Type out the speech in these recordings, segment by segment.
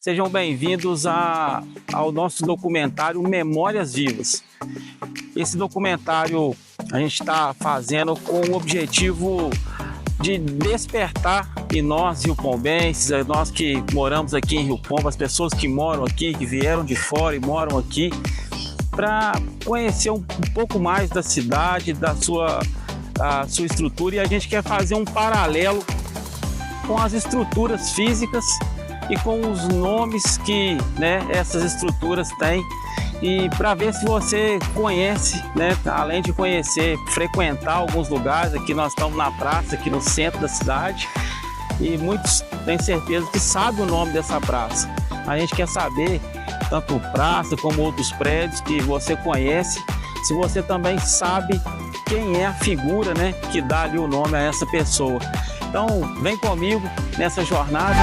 Sejam bem-vindos ao nosso documentário Memórias Vivas. Esse documentário a gente está fazendo com o objetivo de despertar em nós riopombenses, nós que moramos aqui em Rio Pombo, as pessoas que moram aqui, que vieram de fora e moram aqui, para conhecer um pouco mais da cidade, da sua estrutura, e a gente quer fazer um paralelo com as estruturas físicas e com os nomes que essas estruturas têm, e para ver se você conhece, além de conhecer, frequentar alguns lugares. Aqui nós estamos na praça, aqui no centro da cidade, e muitos têm certeza que sabem o nome dessa praça. A gente quer saber, tanto praça como outros prédios que você conhece, se você também sabe quem é a figura que dá ali o nome a essa pessoa. Então vem comigo nessa jornada.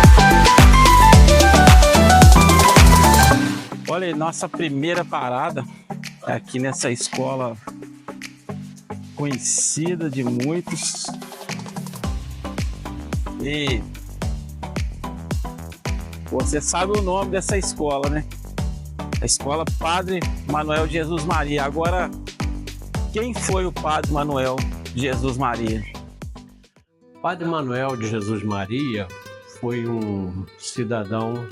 Olha aí, nossa primeira parada aqui nessa escola conhecida de muitos. E você sabe o nome dessa escola, né? A escola Padre Manuel de Jesus Maria. Agora, quem foi o Padre Manuel de Jesus Maria? Padre Manuel de Jesus Maria foi um cidadão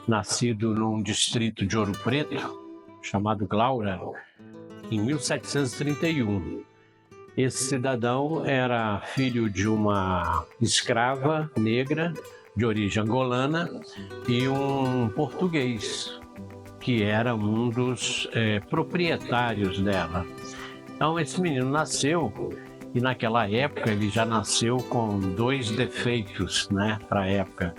nascido num distrito de Ouro Preto, chamado Glaura, em 1731. Esse cidadão era filho de uma escrava negra de origem angolana e um português, que era um dos proprietários dela. Então esse menino nasceu, e naquela época ele já nasceu com dois defeitos, para a época.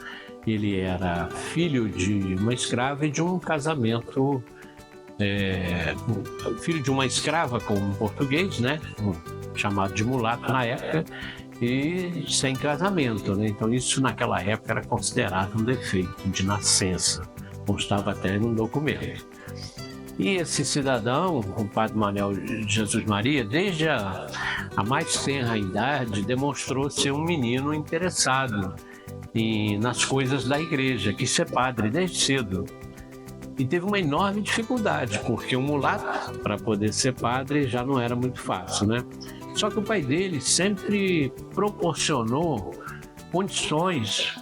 Ele era filho de uma escrava e de um casamento, filho de uma escrava com um português, chamado de mulato na época, e sem casamento, Então isso naquela época era considerado um defeito de nascença, constava até no documento. E esse cidadão, o Padre Manuel de Jesus Maria, desde a mais tenra idade, demonstrou ser um menino interessado nas coisas da igreja, quis ser padre desde cedo. E teve uma enorme dificuldade, porque o mulato, para poder ser padre, já não era muito fácil, Só que o pai dele sempre proporcionou condições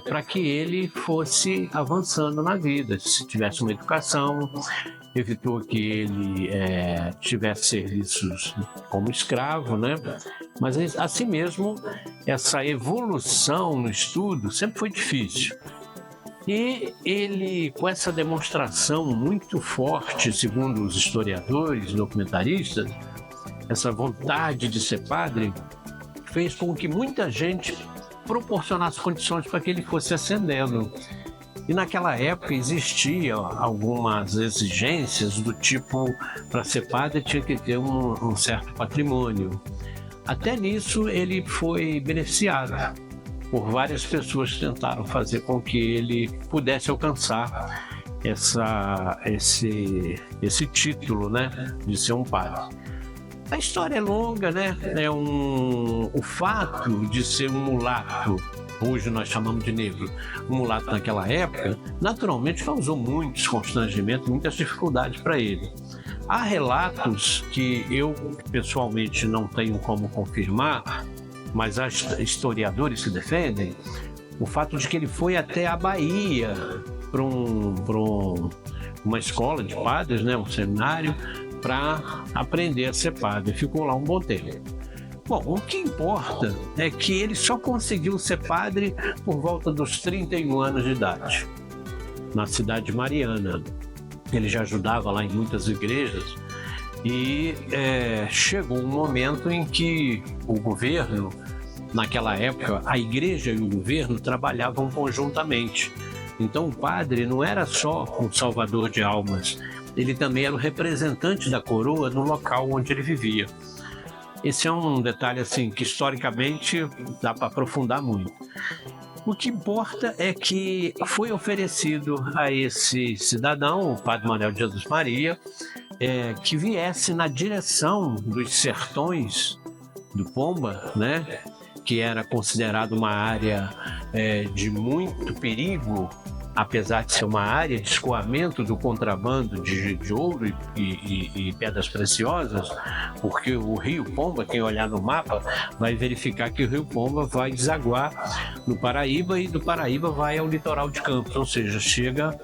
para que ele fosse avançando na vida, se tivesse uma educação, evitou que ele tivesse serviços como escravo, Mas assim mesmo, essa evolução no estudo sempre foi difícil. E ele, com essa demonstração muito forte, segundo os historiadores, documentaristas, essa vontade de ser padre, fez com que muita gente proporcionasse condições para que ele fosse ascendendo. E naquela época existiam algumas exigências do tipo, para ser padre tinha que ter um certo patrimônio. Até nisso ele foi beneficiado por várias pessoas que tentaram fazer com que ele pudesse alcançar esse título, de ser um padre. A história é longa, O fato de ser um mulato, hoje nós chamamos de negro, um mulato naquela época, naturalmente causou muitos constrangimentos, muitas dificuldades para ele. Há relatos que eu pessoalmente não tenho como confirmar, mas há historiadores que defendem o fato de que ele foi até a Bahia para uma escola de padres, um seminário, para aprender a ser padre. Ficou lá um bom tempo. Bom, o que importa é que ele só conseguiu ser padre por volta dos 31 anos de idade, na cidade de Mariana. Ele já ajudava lá em muitas igrejas e chegou um momento em que o governo, naquela época, a igreja e o governo trabalhavam conjuntamente. Então o padre não era só um salvador de almas, ele também era o representante da coroa no local onde ele vivia. Esse é um detalhe assim que historicamente dá para aprofundar muito. O que importa é que foi oferecido a esse cidadão, o Padre Manuel de Jesus Maria, que viesse na direção dos sertões do Pomba, que era considerado uma área de muito perigo apesar de ser uma área de escoamento do contrabando de ouro e pedras preciosas, porque o Rio Pomba, quem olhar no mapa, vai verificar que o Rio Pomba vai desaguar no Paraíba e do Paraíba vai ao litoral de Campos, ou seja, chega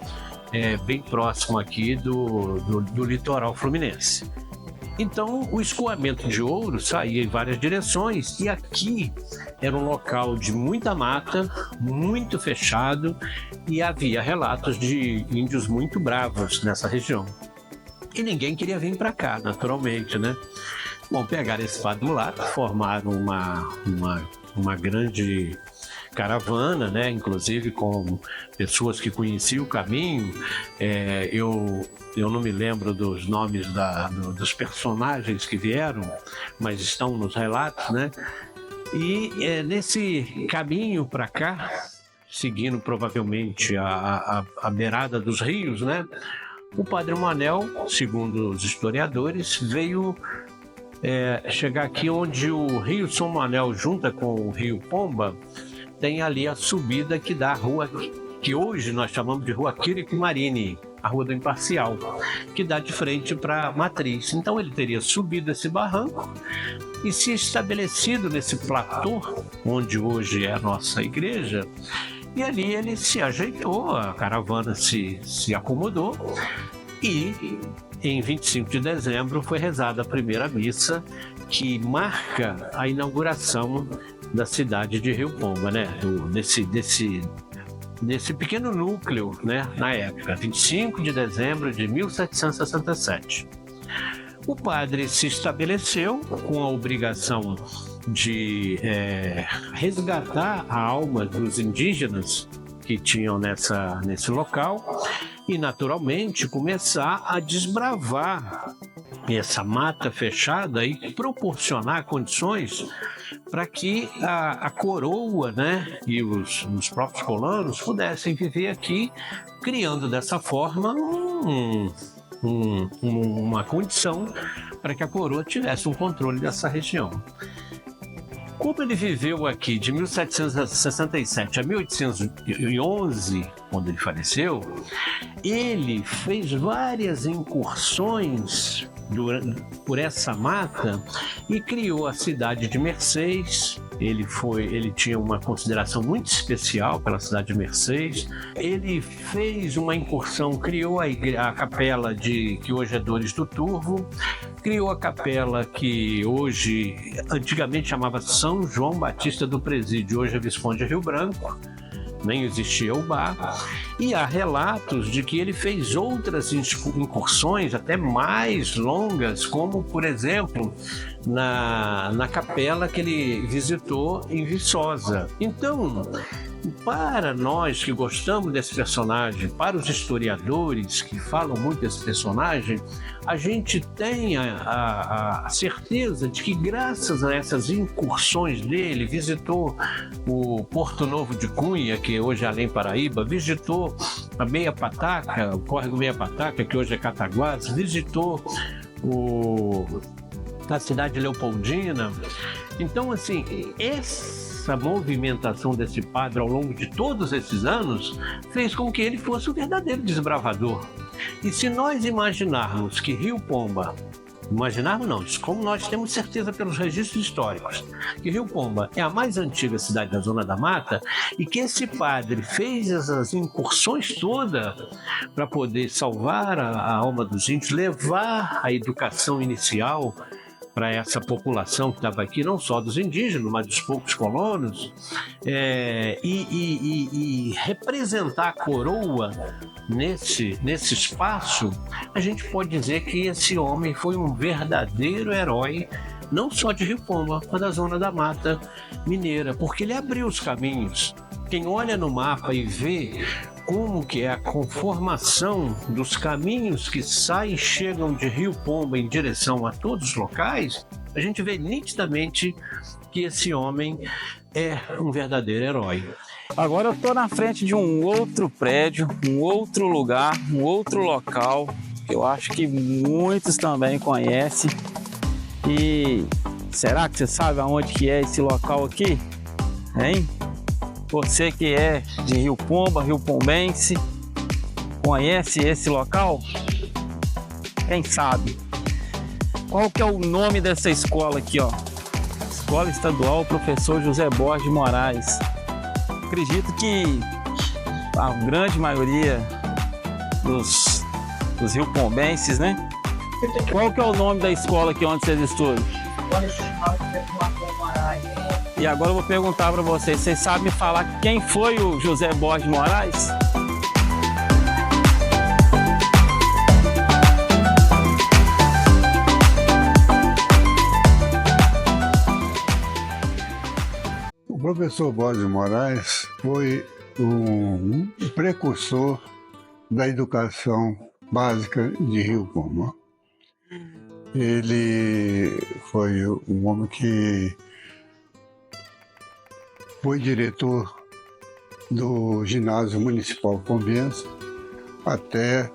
bem próximo aqui do litoral fluminense. Então, o escoamento de ouro saía em várias direções e aqui era um local de muita mata, muito fechado, e havia relatos de índios muito bravos nessa região. E ninguém queria vir para cá, naturalmente, né? Bom, pegaram esse padre mulato, formaram uma grande caravana, né? Inclusive com pessoas que conheciam o caminho. Eu não me lembro dos nomes dos personagens que vieram, mas estão nos relatos, né? E nesse caminho para cá, seguindo provavelmente a beirada dos rios, né? O Padre Manel, segundo os historiadores, veio chegar aqui onde o Rio São Manuel junta com o Rio Pomba, tem ali a subida que dá a rua que hoje nós chamamos de Rua Quirico Marini, a Rua do Imparcial, que dá de frente para a Matriz. Então ele teria subido esse barranco e se estabelecido nesse platô, onde hoje é a nossa igreja, e ali ele se ajeitou, a caravana se acomodou e em 25 de dezembro foi rezada a primeira missa que marca a inauguração da cidade de Rio Pomba, né? Desse pequeno núcleo, né? Na época, 25 de dezembro de 1767. O padre se estabeleceu com a obrigação de resgatar a alma dos indígenas que tinham nesse local e, naturalmente, começar a desbravar essa mata fechada e proporcionar condições para que a coroa, né, e os próprios colonos pudessem viver aqui, criando dessa forma uma condição para que a coroa tivesse um controle dessa região. Como ele viveu aqui de 1767 a 1811, quando ele faleceu, ele fez várias incursões por essa mata e criou a cidade de Mercês. Ele tinha uma consideração muito especial pela cidade de Mercês. Ele fez uma incursão, criou a capela que hoje é Dores do Turvo, criou a capela que antigamente chamava São João Batista do Presídio, hoje é Visconde Rio Branco, nem existia o bar, e há relatos de que ele fez outras incursões até mais longas, como, por exemplo, na capela que ele visitou em Viçosa. Então, para nós que gostamos desse personagem, para os historiadores que falam muito desse personagem, a gente tem a certeza de que, graças a essas incursões dele, visitou o Porto Novo de Cunha, que hoje é Além Paraíba, visitou a Meia Pataca, o córrego Meia Pataca, que hoje é Cataguás, visitou a cidade de Leopoldina. Então, assim, essa movimentação desse padre ao longo de todos esses anos fez com que ele fosse um verdadeiro desbravador. E se nós imaginarmos que Rio Pomba, como nós temos certeza pelos registros históricos, que Rio Pomba é a mais antiga cidade da Zona da Mata e que esse padre fez essas incursões todas para poder salvar a alma dos índios, levar a educação inicial para essa população que estava aqui, não só dos indígenas, mas dos poucos colonos, e representar a coroa nesse espaço, a gente pode dizer que esse homem foi um verdadeiro herói, não só de Rio Pomba, mas da Zona da Mata Mineira, porque ele abriu os caminhos. Quem olha no mapa e vê como que é a conformação dos caminhos que saem e chegam de Rio Pomba em direção a todos os locais, a gente vê nitidamente que esse homem é um verdadeiro herói. Agora eu estou na frente de um outro prédio, um outro lugar, um outro local, que eu acho que muitos também conhecem. E será que você sabe aonde que é esse local aqui? Hein? Você que é de Rio Pomba, Rio Pombense, conhece esse local? Quem sabe? Qual que é o nome dessa escola aqui, ó? Escola Estadual Professor José Borges de Moraes. Acredito que a grande maioria dos riopombenses, né? Qual que é o nome da escola aqui onde vocês estudam? E agora eu vou perguntar para vocês sabem me falar quem foi o José Borges de Moraes? O professor Borges de Moraes foi um precursor da educação básica de Rio Pomba. Ele foi um homem que foi diretor do Ginásio Municipal Pombense até,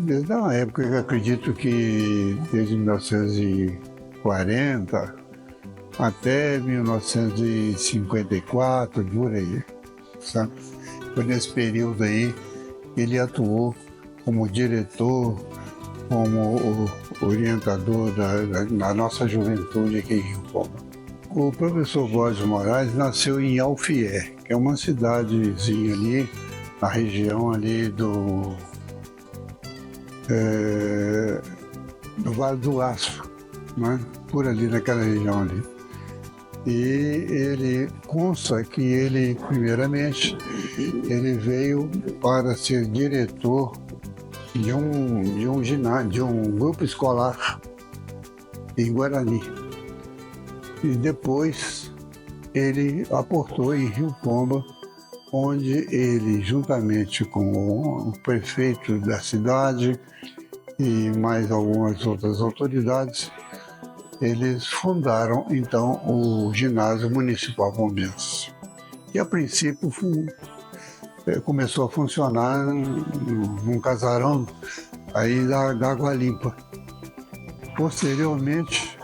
desde a época que eu acredito que desde 1940 até 1954, por aí, sabe? Foi nesse período aí que ele atuou como diretor, como orientador da nossa juventude aqui em Rio Pomba. O professor Borges de Moraes nasceu em Alfier, que é uma cidadezinha ali, na região ali do Vale do Aço, né? Por ali naquela região ali. E ele consta que ele, primeiramente, ele veio para ser diretor de um ginásio, de um grupo escolar em Guarani. E depois ele aportou em Rio Pomba, onde ele, juntamente com o prefeito da cidade e mais algumas outras autoridades, eles fundaram, então, o Ginásio Municipal Pombense. E, a princípio, começou a funcionar num casarão aí da Água Limpa. Posteriormente,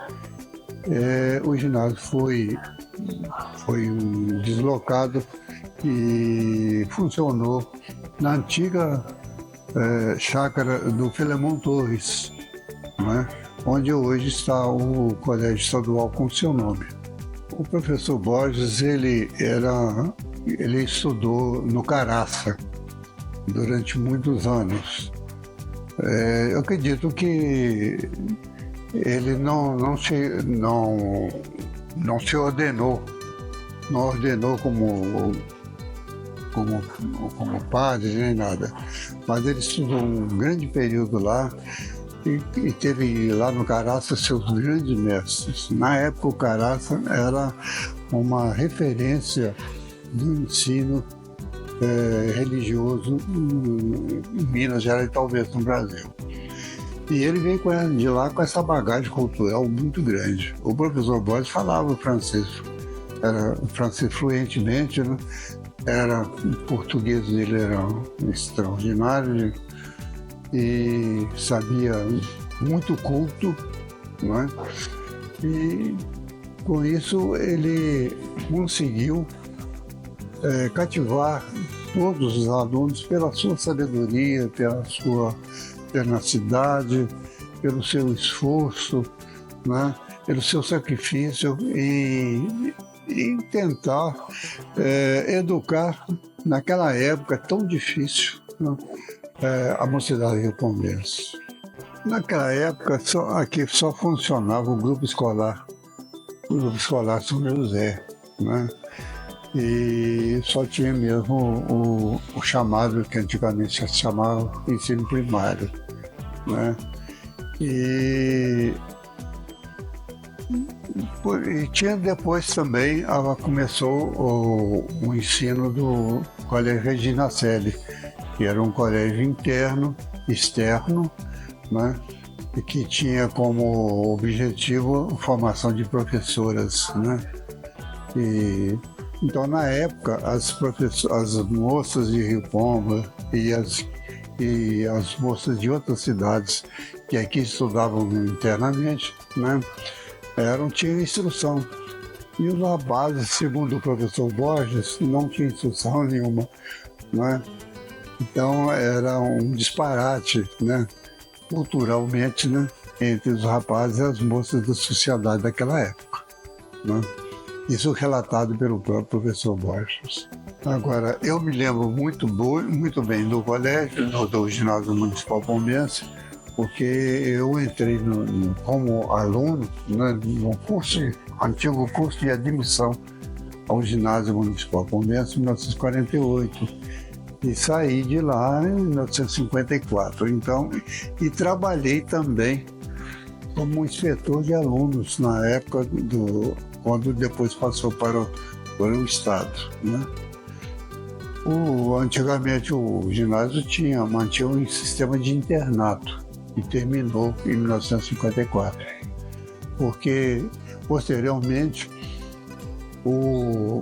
o ginásio foi deslocado e funcionou na antiga chácara do Filemon Torres, né? Onde hoje está o Colégio Estadual com seu nome. O professor Borges, ele estudou no Caraça durante muitos anos. Eu acredito que ele não se ordenou, não ordenou como padre nem nada, mas ele estudou um grande período lá. E teve lá no Caraça seus grandes mestres. Na época, o Caraça era uma referência do ensino religioso em Minas Gerais e talvez no Brasil. E ele veio de lá com essa bagagem cultural muito grande. O professor Borges falava francês, era francês fluentemente, né? O português dele era extraordinário, e sabia muito culto, né? E com isso ele conseguiu cativar todos os alunos pela sua sabedoria, pela sua tenacidade, pelo seu esforço, né? Pelo seu sacrifício e tentar educar naquela época tão difícil, né? A mocidade riopombense. Naquela época, aqui só funcionava o grupo escolar São José, né? E só tinha mesmo o chamado, que antigamente se chamava ensino primário, né? E tinha depois também, começou o ensino do Colégio Regina Coeli, que era um colégio interno, externo, né? E que tinha como objetivo a formação de professoras, né? Então, na época, as moças de Rio Pomba e as moças de outras cidades que aqui estudavam internamente, né? Tinham instrução E os rapazes, segundo o professor Borges, não tinha instrução nenhuma, né? Então era um disparate, né? Culturalmente, né? Entre os rapazes e as moças da sociedade daquela época, né? Isso relatado pelo próprio professor Borges. Agora, eu me lembro muito bem do colégio, do ginásio municipal palmeirense, porque eu entrei como aluno, né, no antigo curso de admissão ao ginásio municipal palmeirense em 1948 e saí de lá em 1954. Então, e trabalhei também como inspetor de alunos na época quando depois passou para o Estado, né? Antigamente o ginásio mantinha um sistema de internato e terminou em 1954, porque posteriormente o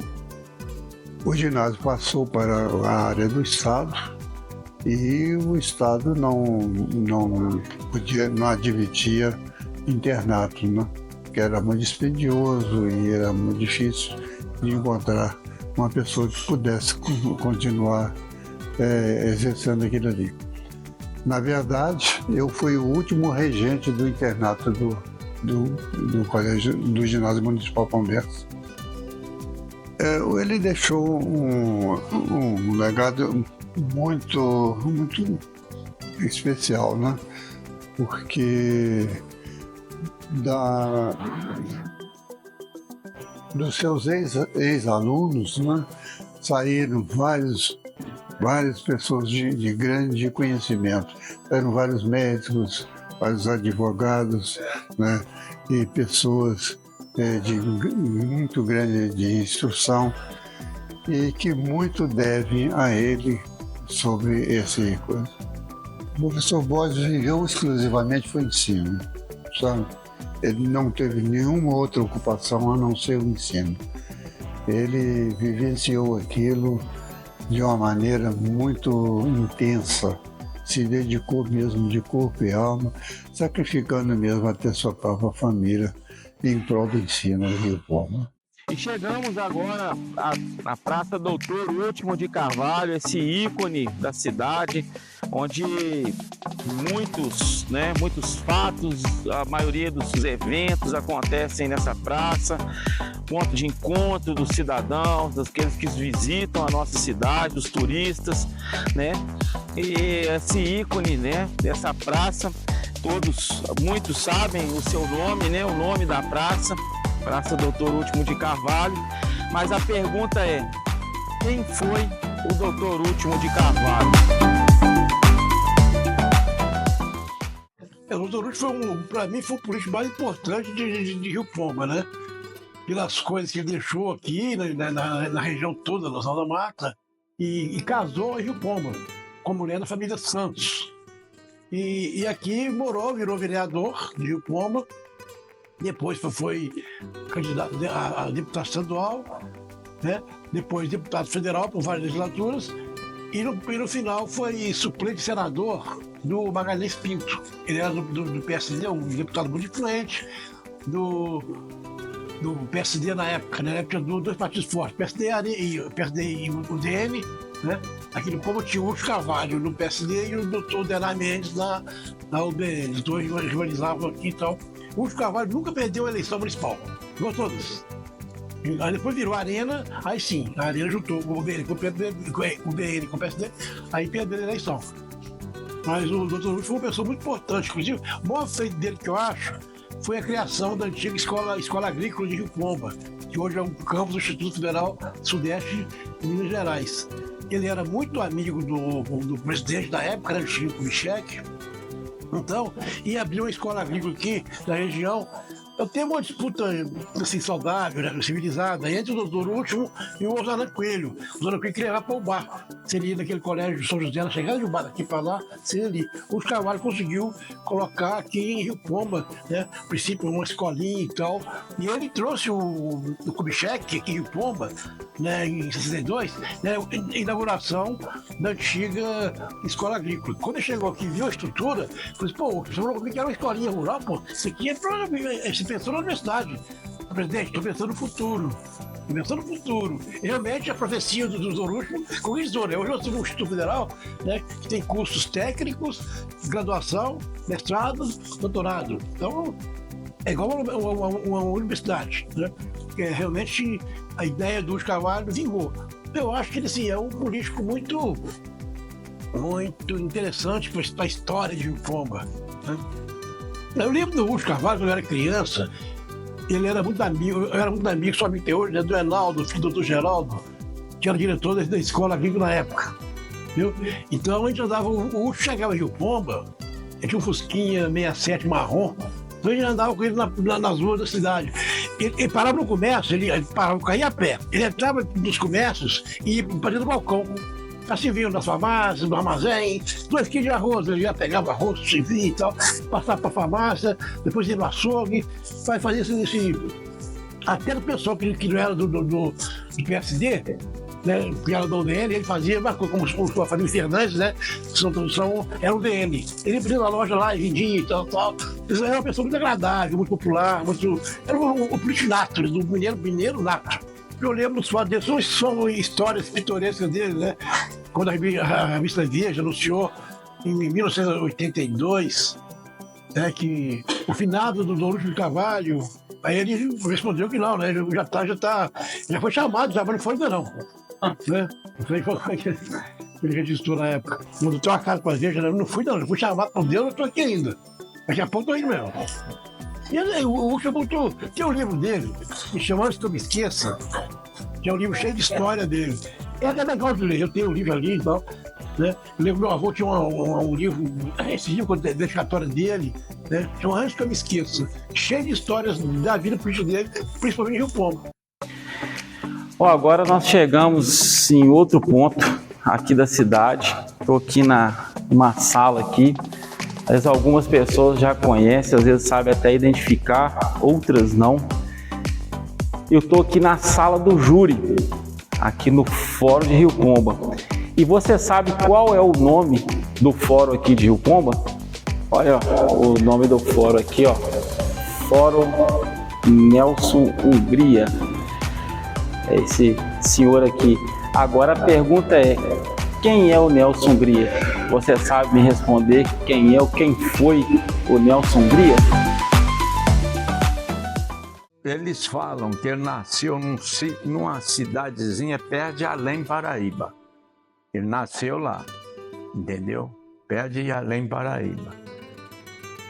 ginásio passou para a área do Estado e o Estado não admitia internato, né? Que era muito dispendioso e era muito difícil de encontrar uma pessoa que pudesse continuar exercendo aquilo ali. Na verdade, eu fui o último regente do internato do colégio, do ginásio municipal palmeirense. Ele deixou um legado muito especial, né? Porque dos seus ex-alunos, né, saíram várias pessoas de grande conhecimento. Saíram vários médicos, vários advogados, né, e pessoas de muito grande de instrução e que muito devem a ele sobre esse coisa. O professor Borges viveu exclusivamente foi ensino, sabe? Ele não teve nenhuma outra ocupação a não ser o ensino. Ele vivenciou aquilo de uma maneira muito intensa, se dedicou mesmo de corpo e alma, sacrificando mesmo até sua própria família em prol do ensino em Rio Palma. E chegamos agora à Praça Doutor Último de Carvalho, esse ícone da cidade, onde muitos fatos, a maioria dos eventos acontecem nessa praça, ponto de encontro dos cidadãos, daqueles que visitam a nossa cidade, dos turistas, né? E esse ícone, né, dessa praça, muitos sabem o seu nome, né, o nome da praça, Praça Doutor Último de Carvalho, mas a pergunta é: quem foi o Doutor Último de Carvalho? O Doutor Último, para mim, foi o político mais importante de Rio Palma, né? Pelas coisas que ele deixou aqui na região toda, na Zona da Mata, e casou em Rio Palma, com a mulher da família Santos. E aqui virou vereador de Rio Palma. Depois foi candidato a deputado estadual, né? Depois deputado federal por várias legislaturas, e no final foi suplente senador do Magalhães Pinto. Ele era do PSD, um deputado muito influente, do PSD na época, né? Na época tinha dois partidos fortes, PSD e o DN, né? Aqui no Palma tinha o Último Carvalho no PSD e o doutor Denar Mendes na UBN. Os dois rivalizavam aqui e tal. O Último Carvalho nunca perdeu a eleição municipal, igual todas. Aí depois virou a Arena, aí sim, a Arena juntou o BN com o PSD, aí perdeu a eleição. Mas o doutor Último foi uma pessoa muito importante, inclusive, o maior feito dele que eu acho foi a criação da antiga Escola Agrícola de Rio Palma, que hoje é um campus do Instituto Federal Sudeste de Minas Gerais. Ele era muito amigo do presidente da época, né, Chico Kubitschek. Então, ia abrir uma escola agrícola aqui na região. Eu tenho uma disputa assim, saudável, né, civilizada, entre o Doutor Último e o Osana Coelho. O Osana Coelho queria levar para o bar. Seria daquele colégio de São José, na chegada de um bar daqui para lá, seria ali. O Carvalho conseguiu colocar aqui em Rio Palma, né, a princípio uma escolinha e tal. E ele trouxe o Kubitschek aqui em Rio Palma, né, em 62, né, a inauguração da antiga escola agrícola. Quando ele chegou aqui e viu a estrutura, falou assim, pô, você falou comigo que era uma escolinha rural, pô, isso aqui é para esse pessoal na universidade. presidente, estou pensando no futuro. Estou pensando no futuro. E realmente a profecia do Zorucho corrigiu, né? Hoje nós temos um Instituto Federal, né, que tem cursos técnicos, graduação, mestrado, doutorado. Então, é igual uma universidade, né? Porque realmente a ideia do Lúcio Carvalho vingou. Eu acho que ele, assim, é um político muito interessante para a história de Rio Pomba, né? Eu lembro do Lúcio Carvalho quando eu era criança. Ele era muito amigo, eu era muito amigo, só amigo até hoje, né, do Enaldo, filho do Dr. Geraldo, que era diretor da escola agrícola na época. Viu? Então a gente andava, o Lúcio chegava em Rio Pomba, ele tinha um Fusquinha 67 marrom, então a gente andava com ele nas ruas da cidade. Ele parava no comércio, ele parava, caía a pé. Ele entrava nos comércios e ia para dentro do balcão. Assim vinham das farmácias, do armazém, 2 quilos de arroz, ele já pegava arroz, servia e tal, passava para a farmácia, depois ia no açougue, vai fazer esse. Até o pessoal que não era do PSD, né, que era do UDN, ele fazia uma coisa como a família Fernandes, né, era o UDN. Ele ia na loja lá e vendia e tal. Ele era uma pessoa muito agradável, muito popular, era o político nato, do mineiro nato. Eu lembro dos fatos dele, são histórias pitorescas dele, né? Quando a revista Veja anunciou em 1982, né, que o finado do Lúcio de Carvalho, aí ele respondeu que não, né? Já foi chamado, já não foi ainda não. Né? Não sei qual foi que ele registrou na época. Quando tem uma casa para a Veja, não fui não, eu fui chamado por Deus, eu estou aqui ainda. Daqui a pouco estou indo mesmo. E o Lúcio botou, tem um livro dele, me chamando Se Tu Me Esqueça, que é um livro cheio de história dele. É legal de ler, eu tenho um livro ali e tal, né? Eu lembro que meu avô tinha um livro, esse livro com a dedicatória dele, né? Chama Antes Que Eu Me Esqueça, cheio de histórias da vida política dele, principalmente em Rio Pomba. Agora nós chegamos em outro ponto aqui da cidade. Estou aqui numa sala aqui. Às vezes algumas pessoas já conhecem, às vezes sabem até identificar, outras não. Eu estou aqui na sala do júri, aqui no Fórum de Rio Pomba. E você sabe qual é o nome do fórum aqui de Rio Pomba? Olha o nome do fórum aqui, ó. Fórum Nelson Hungria. É esse senhor aqui. Agora a pergunta é: quem é o Nelson Hungria? Você sabe me responder quem foi o Nelson Hungria? Eles falam que ele nasceu numa cidadezinha perto de Além Paraíba. Ele nasceu lá, entendeu? Perto de Além Paraíba.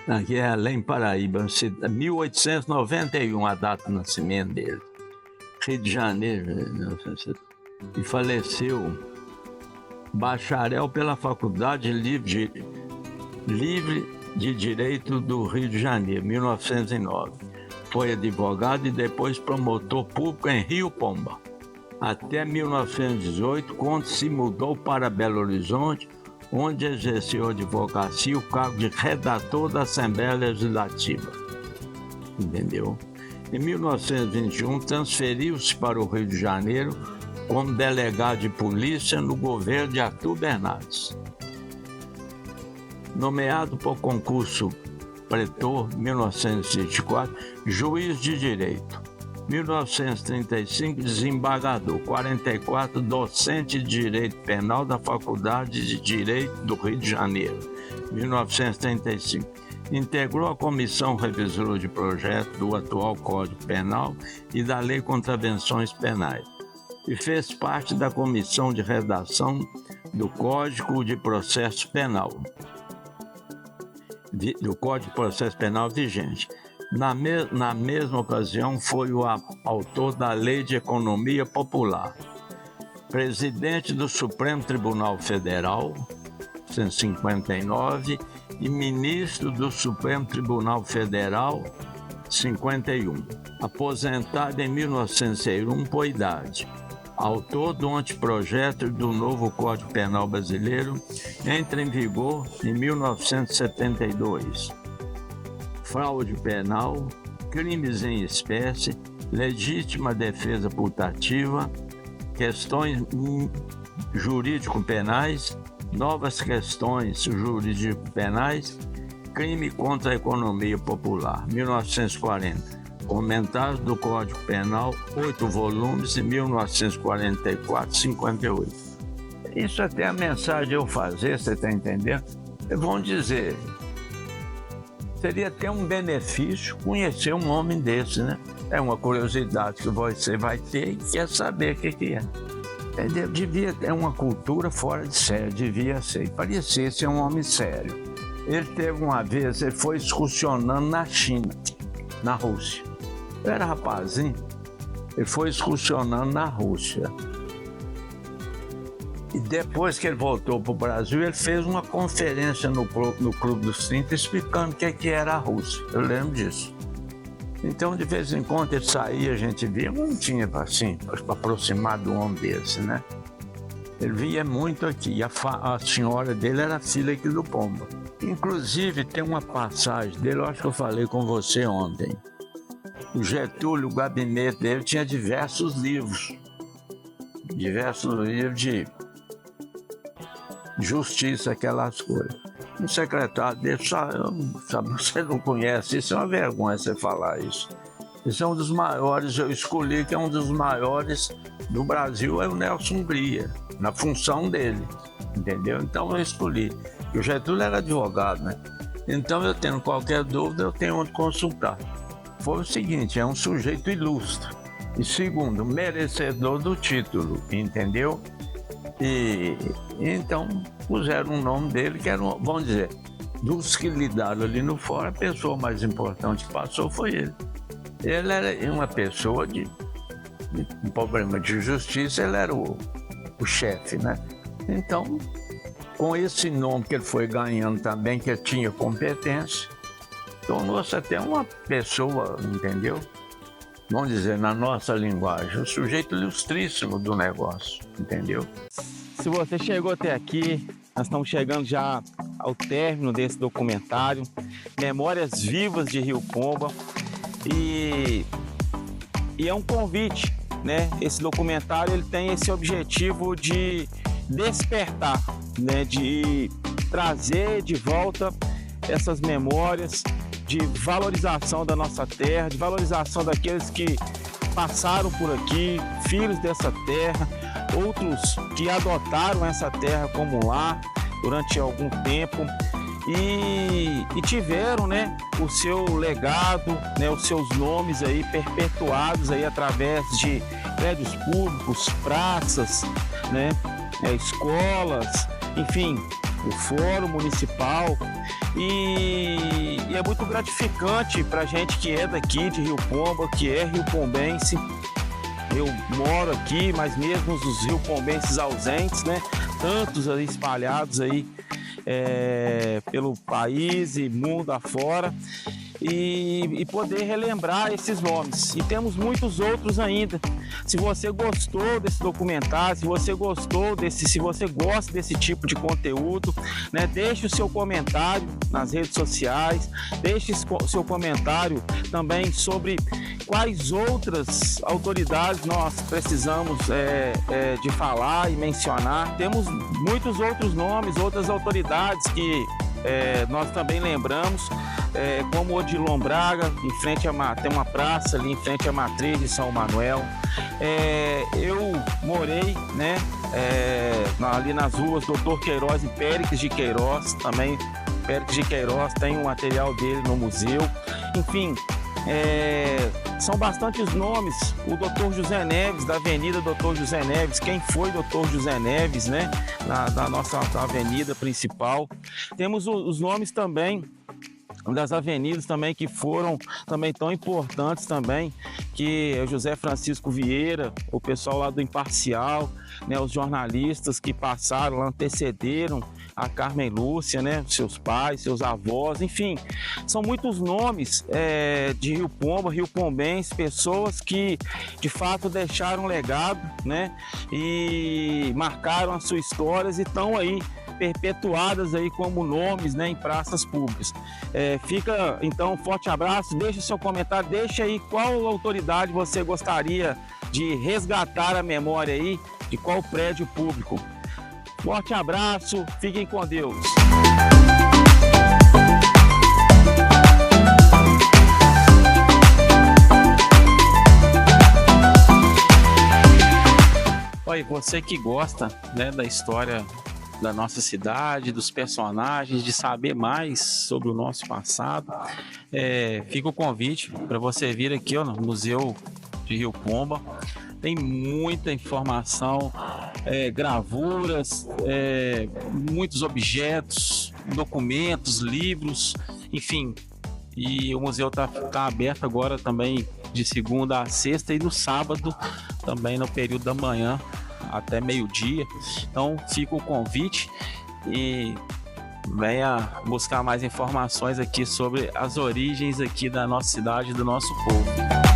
Aqui é Além Paraíba, 1891 a data de nascimento dele. Rio de Janeiro, e faleceu bacharel pela Faculdade Livre de Direito do Rio de Janeiro, 1909. Foi advogado e depois promotor público em Rio Pomba. Até 1918, quando se mudou para Belo Horizonte, onde exerceu a advocacia, o cargo de redator da Assembleia Legislativa. Entendeu? Em 1921, transferiu-se para o Rio de Janeiro como delegado de polícia no governo de Arthur Bernardes. Nomeado por concurso pretor, 1924, juiz de direito. 1935, desembargador. 44, docente de direito penal da Faculdade de Direito do Rio de Janeiro. 1935. Integrou a comissão revisora de projeto do atual Código Penal e da Lei contra Contravenções Penais. E fez parte da comissão de redação do Código de Processo Penal, vigente. Na mesma ocasião, foi o autor da Lei de Economia Popular, presidente do Supremo Tribunal Federal, 1959, e ministro do Supremo Tribunal Federal, 51. Aposentado em 1901 por idade. Autor do anteprojeto do novo Código Penal Brasileiro, entra em vigor em 1972. Fraude penal, crimes em espécie, legítima defesa putativa, questões jurídico-penais, novas questões jurídico-penais, crime contra a economia popular, 1940. Comentários do Código Penal, 8 volumes, em 1944, 58. Isso até a mensagem eu fazer, você está entendendo? Vão dizer, seria até um benefício conhecer um homem desse, né? É uma curiosidade que você vai ter e quer saber o que é. Devia ter uma cultura fora de série, devia ser. Parecia ser um homem sério. Ele teve uma vez, ele foi excursionando na China, na Rússia. Eu era rapazinho, ele foi excursionando na Rússia. E depois que ele voltou para o Brasil, ele fez uma conferência no Clube dos 30 explicando o que era a Rússia. Eu lembro disso. Então, de vez em quando ele saía, a gente via, mas não tinha assim, para aproximar do homem desse, né? Ele via muito aqui. E a senhora dele era filha aqui do Pomba. Inclusive, tem uma passagem dele, eu acho que eu falei com você ontem. O Getúlio, o gabinete dele, tinha diversos livros de justiça, aquelas coisas. Um secretário dele, você não conhece, isso é uma vergonha você falar isso. Esse é um dos maiores, eu escolhi que é um dos maiores do Brasil, é o Nelson Hungria, na função dele, entendeu? Então eu escolhi. E o Getúlio era advogado, né? Então eu tendo qualquer dúvida, eu tenho onde consultar. Foi o seguinte, é um sujeito ilustre. E segundo, merecedor do título, entendeu? E então puseram o nome dele, que era, vamos dizer, dos que lidaram ali no fora, a pessoa mais importante que passou foi ele. Ele era uma pessoa de um problema de justiça, ele era o chefe, né? Então, com esse nome que ele foi ganhando também, que ele tinha competência, tornou-se até uma pessoa, entendeu? Vamos dizer, na nossa linguagem, um sujeito ilustríssimo do negócio, entendeu? Se você chegou até aqui, nós estamos chegando já ao término desse documentário, Memórias Vivas de Rio Pomba, e é um convite, né? Esse documentário ele tem esse objetivo de despertar, né? De trazer de volta essas memórias, de valorização da nossa terra, de valorização daqueles que passaram por aqui, filhos dessa terra, outros que adotaram essa terra como lar durante algum tempo e tiveram, né, o seu legado, né, os seus nomes aí perpetuados aí através de prédios públicos, praças, né, escolas, enfim, o Fórum Municipal. E é muito gratificante para a gente que é daqui de Rio Pomba, que é riopombense. Eu moro aqui, mas mesmo os riopombenses ausentes, né? Tantos aí espalhados aí pelo país e mundo afora. E poder relembrar esses nomes. E temos muitos outros ainda. Se você gostou desse documentário, se você gosta desse tipo de conteúdo, né, deixe o seu comentário nas redes sociais, deixe o seu comentário também sobre quais outras autoridades nós precisamos de falar e mencionar. Temos muitos outros nomes, outras autoridades que nós também lembramos, como Odilon Braga, tem uma praça ali em frente à matriz de São Manuel. Eu morei, né, ali nas ruas Dr. Queiroz e Péricles de Queiroz, também Péricles de Queiroz tem um material dele no museu. Enfim, são bastantes nomes. O Dr. José Neves, da Avenida Dr. José Neves, quem foi Dr. José Neves, né, da nossa avenida principal. Temos os nomes também das avenidas também que foram também tão importantes também, que é o José Francisco Vieira, o pessoal lá do Imparcial, né, os jornalistas que passaram lá, antecederam a Carmen Lúcia, né, seus pais, seus avós, enfim, são muitos nomes de Rio Pomba, riopombenses, pessoas que de fato deixaram um legado, né, e marcaram as suas histórias e estão aí perpetuadas aí como nomes, né, em praças públicas. Fica então um forte abraço, deixe seu comentário, deixe aí qual autoridade você gostaria de resgatar a memória aí, de qual prédio público. Forte abraço, fiquem com Deus. Olha, você que gosta, né, da história da nossa cidade, dos personagens, de saber mais sobre o nosso passado, fica o convite para você vir aqui, ó, no Museu de Rio Pomba. Tem muita informação, gravuras, muitos objetos, documentos, livros, enfim. E o museu tá aberto agora também de segunda a sexta e no sábado também no período da manhã até meio-dia. Então fica o convite e venha buscar mais informações aqui sobre as origens aqui da nossa cidade, do nosso povo.